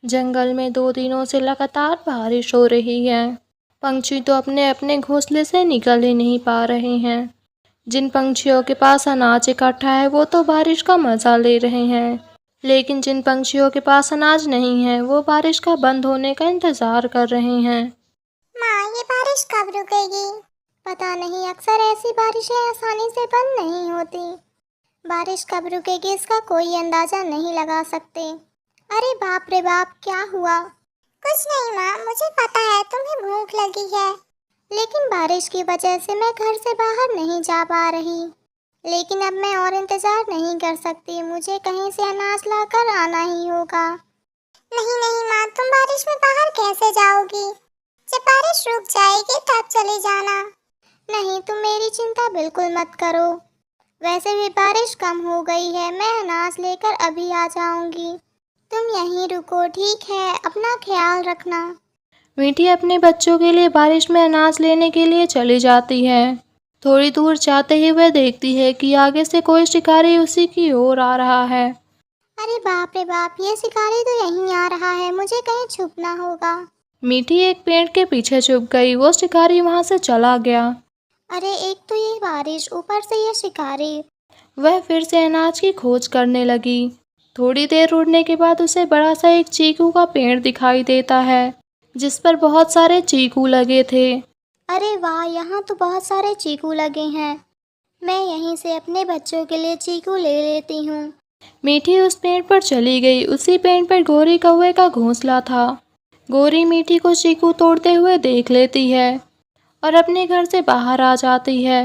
जंगल में 2 दिनों से लगातार बारिश हो रही है। पंछी तो अपने अपने घोंसले से निकल ही नहीं पा रहे हैं। जिन पंछियों के पास अनाज इकट्ठा है वो तो बारिश का मज़ा ले रहे हैं, लेकिन जिन पंछियों के पास अनाज नहीं है वो बारिश का बंद होने का इंतज़ार कर रहे हैं। माँ, ये बारिश कब रुकेगी? पता नहीं, अक्सर ऐसी बारिशें आसानी से बंद नहीं होती। बारिश कब रुकेगी इसका कोई अंदाजा नहीं लगा सकते। अरे बाप रे बाप, क्या हुआ? कुछ नहीं माँ, मुझे पता है तुम्हें भूख लगी है, लेकिन बारिश की वजह से मैं घर से बाहर नहीं जा पा रही। लेकिन अब मैं और इंतजार नहीं कर सकती, मुझे कहीं से अनाज लाकर आना ही होगा। नहीं नहीं माँ, तुम बारिश में बाहर कैसे जाओगी? जब बारिश रुक जाएगी तब चले जाना। नहीं, तुम मेरी चिंता बिल्कुल मत करो। वैसे भी बारिश कम हो गई है, मैं अनाज लेकर अभी आ जाऊंगी। तुम यहीं रुको, ठीक है? अपना ख्याल रखना। मीठी अपने बच्चों के लिए बारिश में अनाज लेने के लिए चली जाती है। थोड़ी दूर जाते ही वह देखती है कि आगे से कोई शिकारी उसी की ओर आ रहा है। अरे बाप रे बाप, ये शिकारी तो यहीं आ रहा है, मुझे कहीं छुपना होगा। मीठी एक पेड़ के पीछे छुप गई। वो शिकारी वहां से चला गया। अरे एक तो ये बारिश, ऊपर से ये शिकारी। वह फिर से अनाज की खोज करने लगी। थोड़ी देर उड़ने के बाद उसे बड़ा सा एक चीकू का पेड़ दिखाई देता है, जिस पर बहुत सारे चीकू लगे थे। अरे वाह, यहाँ तो बहुत सारे चीकू लगे हैं। मैं यहीं से अपने बच्चों के लिए चीकू ले लेती हूँ। मीठी उस पेड़ पर चली गई। उसी पेड़ पर गोरी कौवे का घोंसला था। गोरी मीठी को चीकू तोड़ते हुए देख लेती है और अपने घर से बाहर आ जाती है।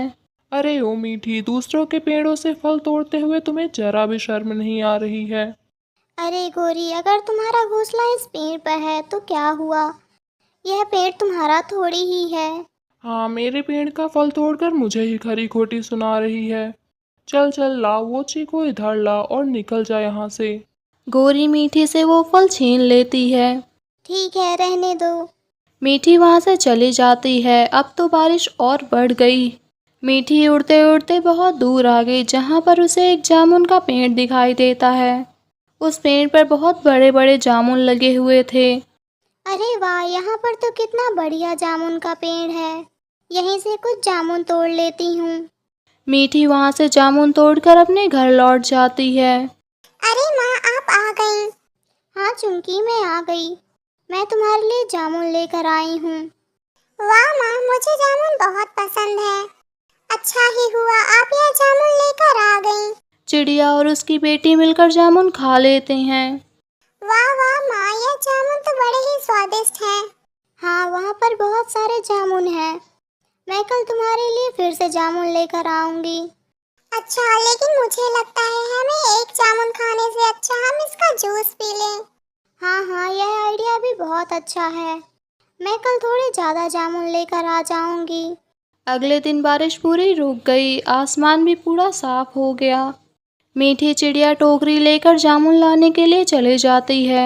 अरे ओ मीठी, दूसरों के पेड़ों से फल तोड़ते हुए तुम्हें जरा भी शर्म नहीं आ रही है? अरे गोरी, अगर तुम्हारा घोंसला इस पेड़ पर है तो क्या हुआ? यह पेड़ तुम्हारा थोड़ी ही है। हाँ, मेरे पेड़ का फल तोड़कर मुझे ही खरी खोटी सुना रही है। चल चल ला, वो चीकू इधर ला और निकल जा यहाँ से। गोरी मीठी से वो फल छीन लेती है। ठीक है, रहने दो। मीठी वहाँ से चली जाती है। अब तो बारिश और बढ़ गई। मीठी उड़ते उड़ते बहुत दूर आ गई, जहाँ पर उसे एक जामुन का पेड़ दिखाई देता है। उस पेड़ पर बहुत बड़े बड़े जामुन लगे हुए थे। अरे वाह, यहाँ पर तो कितना बढ़िया जामुन का पेड़ है। यहीं से कुछ जामुन तोड़ लेती हूँ। मीठी वहाँ से जामुन तोड़कर अपने घर लौट जाती है। अरे माँ, आप आ गई? हाँ चुंकी, मैं आ गई। मैं तुम्हारे लिए जामुन लेकर आई हूँ। वाह माँ, मुझे जामुन बहुत पसंद है। अच्छा ही हुआ आप यह जामुन लेकर आ गई। चिड़िया और उसकी बेटी मिलकर जामुन खा लेते हैं। वाह वाह माँ, यह जामुन तो बड़े ही स्वादिष्ट हैं। हाँ, वहाँ पर बहुत सारे जामुन हैं। मैं कल तुम्हारे लिए फिर से जामुन लेकर आऊंगी। अच्छा, लेकिन मुझे लगता है हमें एक जामुन खाने से अच्छा हम इसका जूस पी लें। हाँ हाँ, यह आइडिया भी बहुत अच्छा है। मैं कल थोड़े ज़्यादा जामुन लेकर आ जाऊंगी। अगले दिन बारिश पूरी रुक गई। आसमान भी पूरा साफ हो गया। मीठी चिड़िया टोकरी लेकर जामुन लाने के लिए चली जाती है।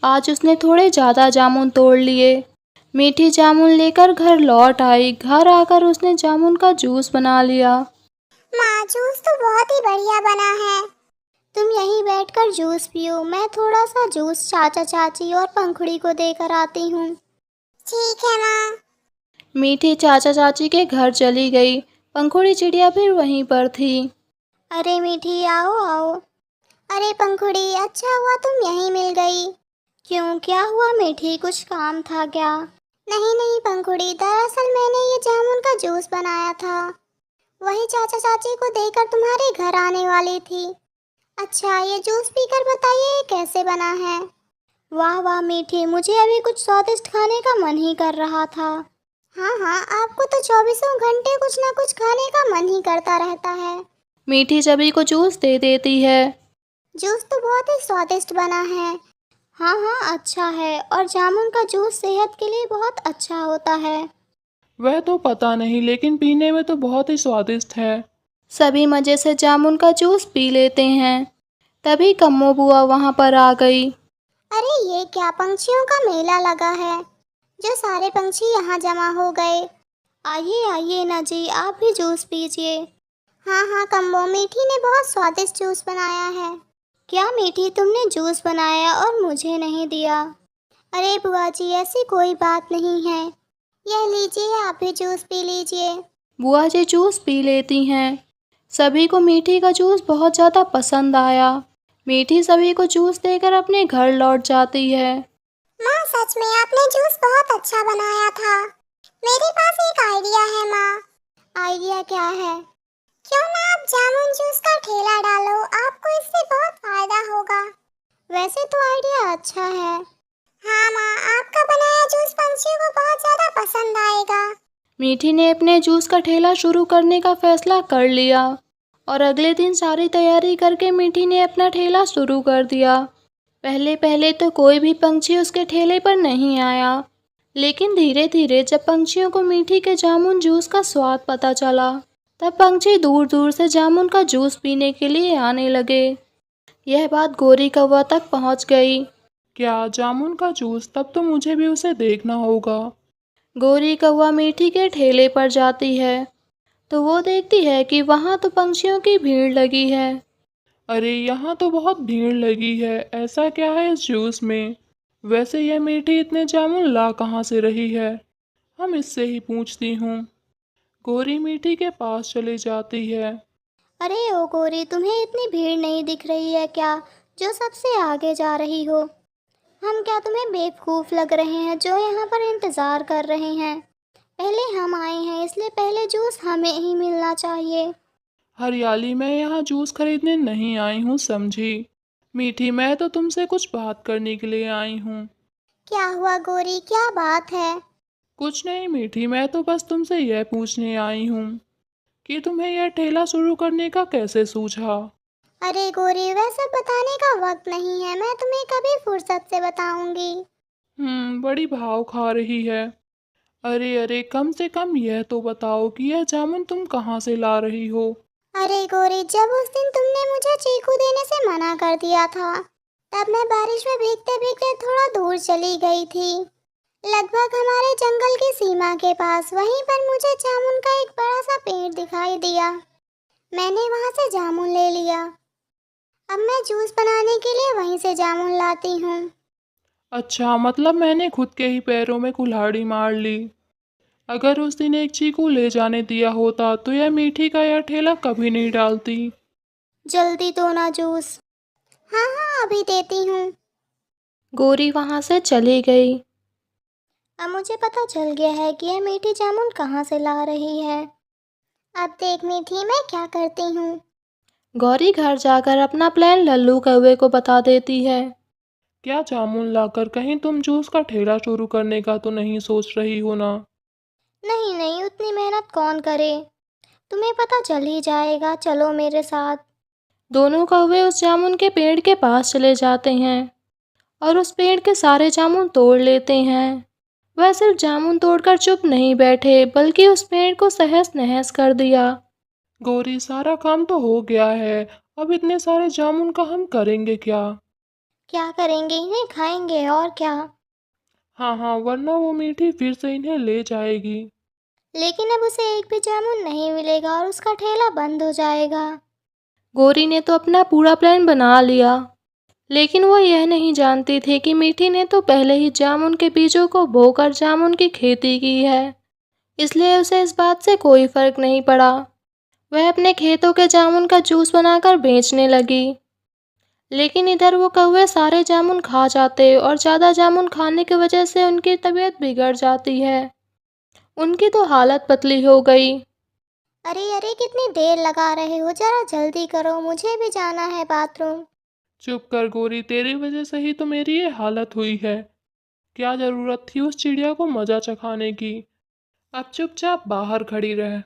आज उसने थोड़े ज़्यादा जामुन तोड़ लिए। मीठी जामुन लेकर घर लौट आई। घर आकर उसने जामुन का जूस बना लिया। माँ, जूस तो बहुत ही बढ़िया बना है। तुम यहीं बैठकर जूस पियो, मैं थोड़ा सा जूस चाचा चाची और पंखुड़ी को देकर आती हूँ। ठीक है माँ। मीठी चाचा चाची के घर चली गई। पंखुड़ी चिड़िया भी वहीं पर थी। अरे मीठी, आओ आओ। अरे पंखुड़ी, अच्छा हुआ तुम यहीं मिल गई। क्यों, क्या हुआ मीठी, कुछ काम था क्या? नहीं नहीं पंखुड़ी, दरअसल मैंने ये जामुन का जूस बनाया था। वही चाचा चाची को देकर तुम्हारे घर आने वाली थी। अच्छा, ये जूस पीकर बताइए ये कैसे बना है। वाह वाह मीठी, मुझे अभी कुछ स्वादिष्ट खाने का मन ही कर रहा था। हाँ हाँ, आपको तो चौबीसों घंटे कुछ ना कुछ खाने का मन ही करता रहता है। मीठी सभी को जूस दे देती है। जूस तो बहुत ही स्वादिष्ट बना है। हाँ हाँ, अच्छा है, और जामुन का जूस सेहत के लिए बहुत अच्छा होता है। वह तो पता नहीं, लेकिन पीने में तो बहुत ही स्वादिष्ट है। सभी मज़े से जामुन का जूस पी लेते हैं। तभी कम्मो बुआ वहाँ पर आ गई। अरे ये क्या, पंछियों का मेला लगा है। जो सारे पंछी यहाँ जमा हो गए। आइए आइए ना जी, आप भी जूस पीजिए। हाँ हाँ कम्बो, मीठी ने बहुत स्वादिष्ट जूस बनाया है। क्या मीठी, तुमने जूस बनाया और मुझे नहीं दिया? अरे बुआ जी, ऐसी कोई बात नहीं है। यह लीजिए, आप भी जूस पी लीजिए। बुआ जी जूस पी लेती हैं। सभी को मीठी का जूस बहुत ज़्यादा पसंद आया। मीठी सभी को जूस देकर अपने घर लौट जाती है। माँ, सच में आपने जूस बहुत अच्छा बनाया था। मेरे पास एक आइडिया है माँ। आइडिया क्या है? क्यों ना आप जामुन जूस का ठेला डालो, आपको इससे बहुत फायदा होगा। वैसे तो आइडिया अच्छा है। हाँ माँ, आपका बनाया जूस पंछियों को बहुत ज़्यादा पसंद आएगा। मीठी ने अपने जूस का ठेला शुरू करने का फैसला कर लिया और अगले दिन सारी तैयारी करके मीठी ने अपना ठेला शुरू कर दिया। पहले पहले तो कोई भी पंछी उसके ठेले पर नहीं आया, लेकिन धीरे धीरे जब पंछियों को मीठी के जामुन जूस का स्वाद पता चला, तब पंछी दूर दूर से जामुन का जूस पीने के लिए आने लगे। यह बात गोरी कौवा तक पहुंच गई। क्या जामुन का जूस? तब तो मुझे भी उसे देखना होगा। गोरी कौवा मीठी के ठेले पर जाती है तो वो देखती है कि वहाँ तो पंछियों की भीड़ लगी है। अरे यहाँ तो बहुत भीड़ लगी है, ऐसा क्या है इस जूस में? वैसे यह मीठी इतने जामुन ला कहाँ से रही है? हम इससे ही पूछती हूँ। गोरी मीठी के पास चली जाती है। अरे ओ गोरी, तुम्हें इतनी भीड़ नहीं दिख रही है क्या, जो सबसे आगे जा रही हो? हम क्या तुम्हें बेवकूफ़ लग रहे हैं जो यहाँ पर इंतज़ार कर रहे हैं? पहले हम आए हैं, इसलिए पहले जूस हमें ही मिलना चाहिए। हरियाली, मैं यहाँ जूस खरीदने नहीं आई हूँ, समझी? मीठी, मैं तो तुमसे कुछ बात करने के लिए आई हूँ। क्या हुआ गोरी, क्या बात है? कुछ नहीं मीठी, मैं तो बस तुमसे यह पूछने आई हूँ कि तुम्हें यह ठेला शुरू करने का कैसे सूझा? अरे गोरी, वह सब बताने का वक्त नहीं है, मैं तुम्हें कभी फुर्सत से बताऊंगी। बड़ी भाव खा रही है। अरे अरे, कम से कम यह तो बताओ कि यह जामुन तुम कहाँ से ला रही हो? अरे गोरी, जब उस दिन तुमने मुझे चीकू देने से मना कर दिया था, तब मैं बारिश में भीगते भीगते थोड़ा दूर चली गई थी, लगभग हमारे जंगल की सीमा के पास। वहीं पर मुझे जामुन का एक बड़ा सा पेड़ दिखाई दिया। मैंने वहां से जामुन ले लिया। अब मैं जूस बनाने के लिए वहीं से जामुन लाती हूँ। अच्छा, मतलब मैंने खुद के ही पैरों में कुल्हाड़ी मार ली। अगर उस दिन एक चीकू ले जाने दिया होता तो यह मीठी का यह ठेला कभी नहीं डालती। जल्दी दो ना जूस। हाँ हाँ, अभी देती हूँ। गोरी वहाँ से चली गई। अब मुझे पता चल गया है कि यह मीठी जामुन कहाँ से ला रही है। अब देख मीठी, मैं क्या करती हूँ। गौरी घर जाकर अपना प्लान लल्लू कौवे को बता देती है। क्या जामुन लाकर कहीं तुम जूस का ठेला शुरू करने का तो नहीं सोच रही हो ना? नहीं नहीं, उतनी मेहनत कौन करे, तुम्हें पता चल ही जाएगा, चलो मेरे साथ। दोनों कौवे उस जामुन के पेड़ के पास चले जाते हैं और उस पेड़ के सारे जामुन तोड़ लेते हैं। वह सिर्फ जामुन तोड़कर चुप नहीं बैठे, बल्कि उस पेड़ को तहस नहस कर दिया। गौरी, सारा काम तो हो गया है, अब इतने सारे जामुन का हम करेंगे क्या? क्या करेंगे, इन्हें खाएंगे और क्या। हाँ हाँ, वरना वो मीठी फिर से इन्हें ले जाएगी। लेकिन अब उसे एक भी जामुन नहीं मिलेगा और उसका ठेला बंद हो जाएगा। गोरी ने तो अपना पूरा प्लान बना लिया, लेकिन वो यह नहीं जानती थी कि मीठी ने तो पहले ही जामुन के बीजों को बोकर जामुन की खेती की है, इसलिए उसे इस बात से कोई फर्क नहीं पड़ा। वह अपने खेतों के जामुन का जूस बनाकर बेचने लगी। लेकिन इधर वो कौवे सारे जामुन खा जाते और ज़्यादा जामुन खाने की वजह से उनकी तबीयत बिगड़ जाती है। उनकी तो हालत पतली हो गई। अरे अरे, कितनी देर लगा रहे हो, जरा जल्दी करो, मुझे भी जाना है बाथरूम। चुप कर गोरी, तेरी वजह से ही तो मेरी ये हालत हुई है। क्या जरूरत थी उस चिड़िया को मजा चखाने की? अब चुपचाप बाहर खड़ी रह।